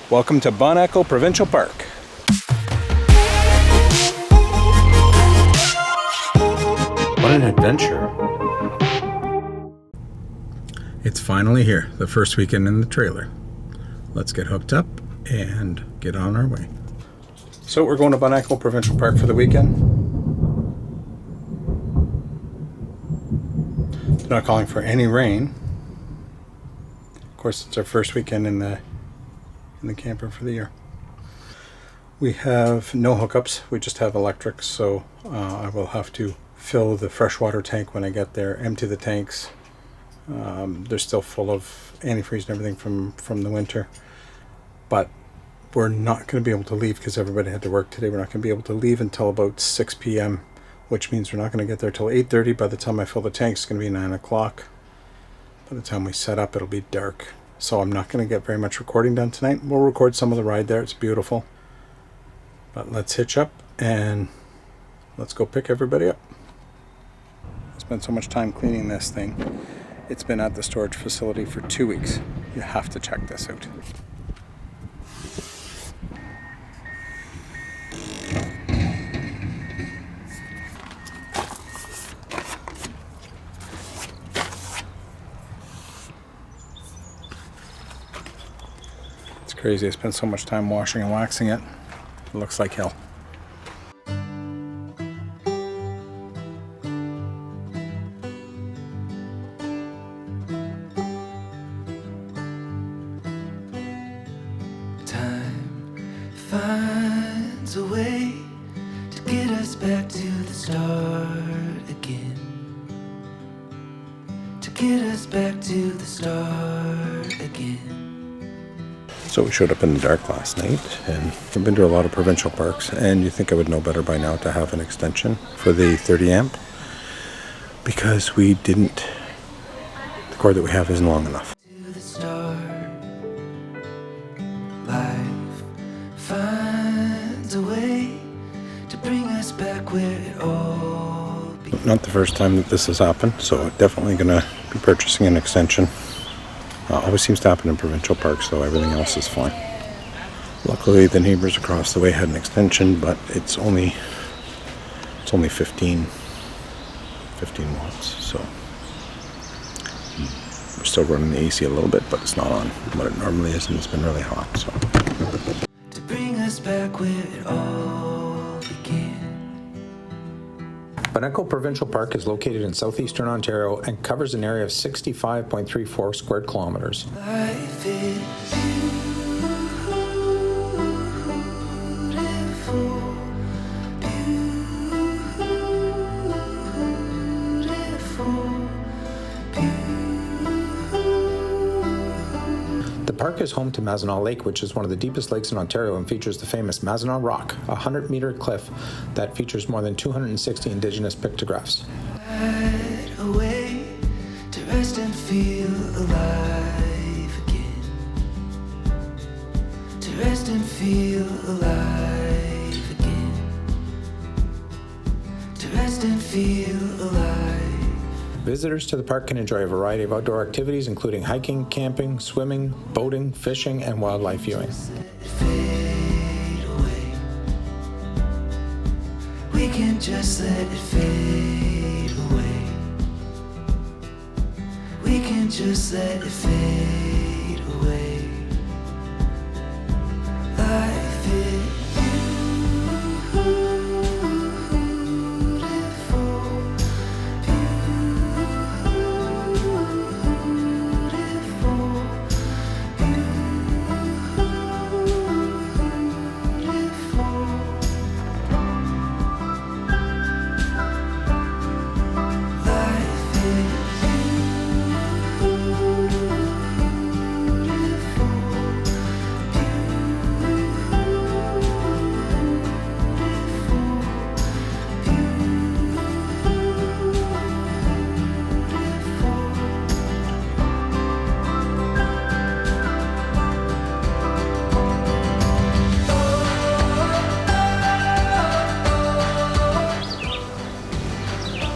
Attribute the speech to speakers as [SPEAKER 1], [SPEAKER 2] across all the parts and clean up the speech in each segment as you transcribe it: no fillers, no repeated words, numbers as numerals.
[SPEAKER 1] Welcome to Bon Echo Provincial Park. What an adventure. It's finally here, the first weekend in the trailer. Let's get hooked up and get on our way. So we're going to Bon Echo Provincial Park for the weekend. They're not calling for any rain. Of course, it's our first weekend in the camper for the year. We have no hookups, we just have electric, so I will have to fill the freshwater tank when I get there, empty the tanks. They're still full of antifreeze and everything from the winter, but we're not going to be able to leave because everybody had to work today. We're not going to be able to leave until about 6 p.m., which means we're not going to get there till 8:30. By the time I fill the tank, it's going to be 9 o'clock. By the time we set up, it'll be dark. So I'm not going to get very much recording done tonight. We'll record some of the ride there. It's beautiful. But let's hitch up and let's go pick everybody up. I spent so much time cleaning this thing. It's been at the storage facility for 2 weeks. You have to check this out. Crazy. I spent so much time washing and waxing it. It looks like hell.
[SPEAKER 2] Time finds a way to get us back to the start again. To get us back to the start again.
[SPEAKER 1] So we showed up in the dark last night, and I've been to a lot of provincial parks, and you think I would know better by now to have an extension for the 30 amp, because we didn't, the cord that we have isn't long enough.
[SPEAKER 2] To the start, life finds a way to bring us back where it all began.
[SPEAKER 1] Not the first time that this has happened, so definitely gonna be purchasing an extension. Always seems to happen in provincial parks, though everything else is fine. Luckily, the neighbors across the way had an extension, but it's only 15 watts. So we're still running the AC a little bit, but it's not on what it normally is, and it's been really hot. So
[SPEAKER 2] To bring us back where it all began.
[SPEAKER 3] Bon Echo Provincial Park is located in southeastern Ontario and covers an area of 65.34 square kilometers.
[SPEAKER 2] Life is beautiful,
[SPEAKER 3] The park is home to Mazinaw Lake, which is one of the deepest lakes in Ontario and features the famous Mazinaw Rock, a 100-meter cliff that features more than 260 Indigenous pictographs.
[SPEAKER 2] a way to rest and feel alive again. To rest and feel alive again. To rest and feel alive.
[SPEAKER 3] Visitors to the park can enjoy a variety of outdoor activities, including hiking, camping, swimming, boating, fishing, and wildlife viewing.
[SPEAKER 2] Fade away. We can just let it fade away. We can just let it fade away. Life is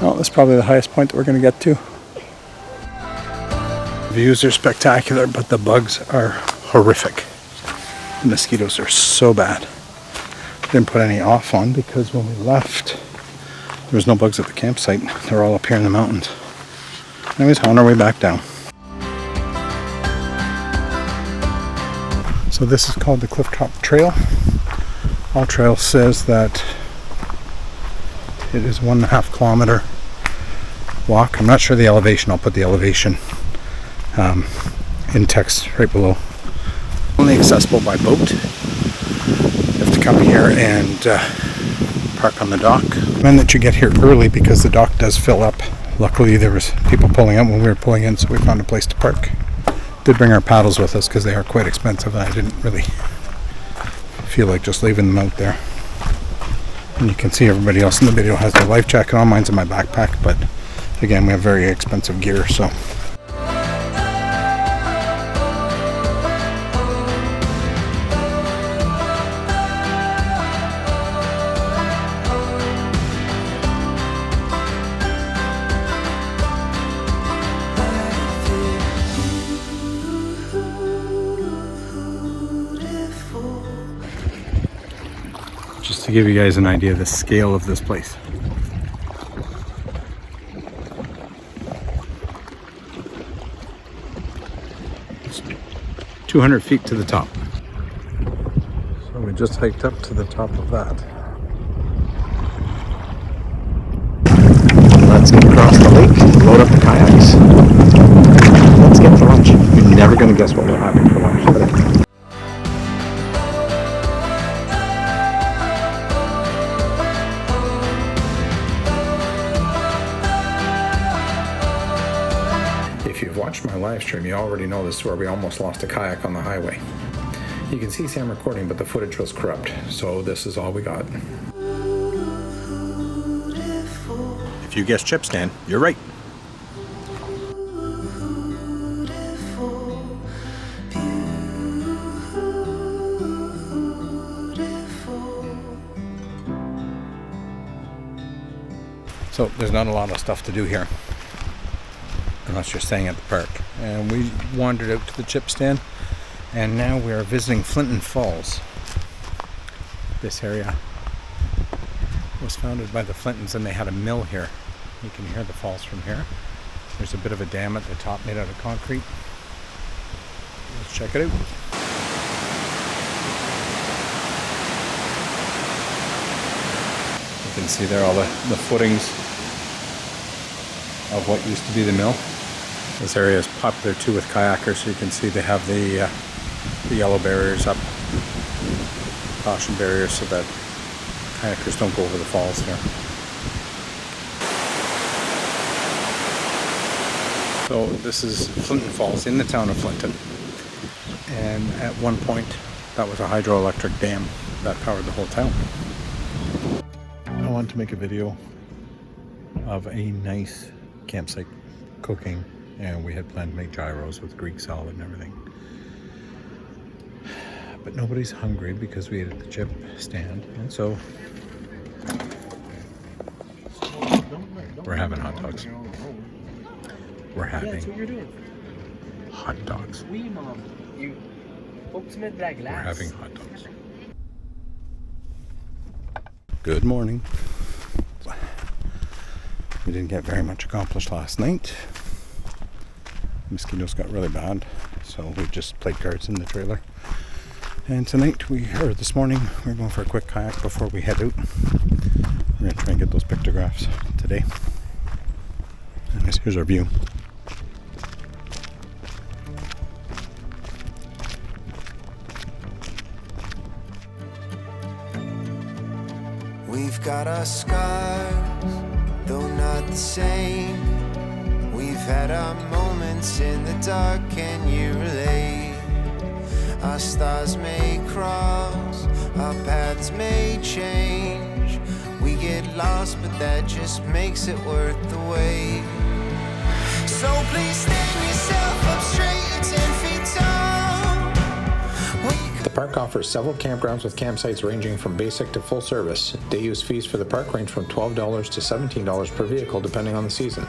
[SPEAKER 1] well, that's probably the highest point that we're going to get to. Views are spectacular, but the bugs are horrific. The mosquitoes are so bad. Didn't put any off on because when we left, there was no bugs at the campsite. They're all up here in the mountains. Anyways, on our way back down. So this is called the Clifftop Trail. All Trail says that it is 1.5 kilometer walk. I'm not sure the elevation. I'll put the elevation in text right below. Only accessible by boat. You have to come here and park on the dock. And that you get here early because the dock does fill up. Luckily there was people pulling up when we were pulling in, so we found a place to park. Did bring our paddles with us because they are quite expensive, and I didn't really feel like just leaving them out there. And you can see everybody else in the video has their life jacket on. Mine's in my backpack, but again, we have very expensive gear, so. Just to give you guys an idea of the scale of this place. It's 200 feet to the top. So we just hiked up to the top of that. Let's get across the lake, load up the kayaks. Let's get to lunch. You're never going to guess what we're having for lunch today. If you've watched my live stream, you already know this is where we almost lost a kayak on the highway. You can see Sam recording, but the footage was corrupt, so this is all we got. If you guessed chip stand, you're right. So there's not a lot of stuff to do here, unless you're staying at the park. And we wandered out to the chip stand, and now we are visiting Flinton Falls. This area was founded by the Flintons, and they had a mill here. You can hear the falls from here. There's a bit of a dam at the top made out of concrete. Let's check it out. You can see there all the footings of what used to be the mill. This area is popular too with kayakers, so you can see they have the yellow barriers up, caution barriers, so that kayakers don't go over the falls here. So this is Flinton Falls in the town of Flinton, and at one point that was a hydroelectric dam that powered the whole town. I wanted to make a video of a nice campsite cooking, and we had planned to make gyros with Greek salad and everything. But nobody's hungry because we ate at the chip stand, and so we're having hot dogs. We're having hot dogs. We're having hot dogs. Good morning. We didn't get very much accomplished last night. Mosquitoes got really bad, so we just played cards in the trailer. And tonight, this morning, we're going for a quick kayak before we head out. We're going to try and get those pictographs today. Anyways, here's our view.
[SPEAKER 2] We've got our scars, though not the same. We've had our moments in the dark, can you relate? Our stars may cross, our paths may change. We get lost, but that just makes it worth the wait. So please stand yourself up straight, 10 feet tall.
[SPEAKER 3] The park offers several campgrounds with campsites ranging from basic to full service. Day use fees for the park range from $12 to $17 per vehicle depending on the season.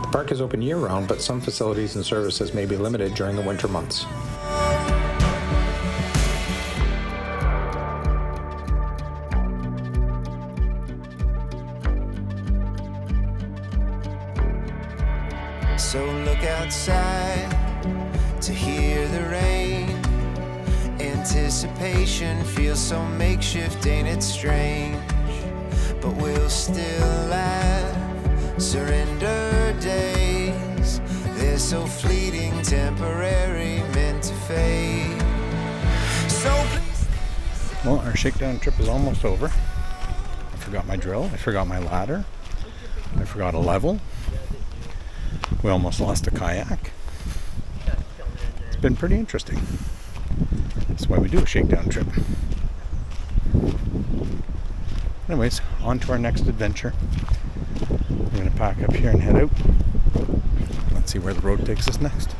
[SPEAKER 3] The park is open year-round, but some facilities and services may be limited during the winter months.
[SPEAKER 2] So look outside to hear the rain. Anticipation feels so makeshift, ain't it strange? But we'll still laugh. Surrender days, they're so fleeting, temporary, meant to fade. So please.
[SPEAKER 1] Well, our shakedown trip is almost over. I forgot my drill. I forgot my ladder. I forgot a level. We almost lost a kayak. It's been pretty interesting. That's why we do a shakedown trip. Anyways, on to our next adventure. We're going to pack up here and head out. Let's see where the road takes us next.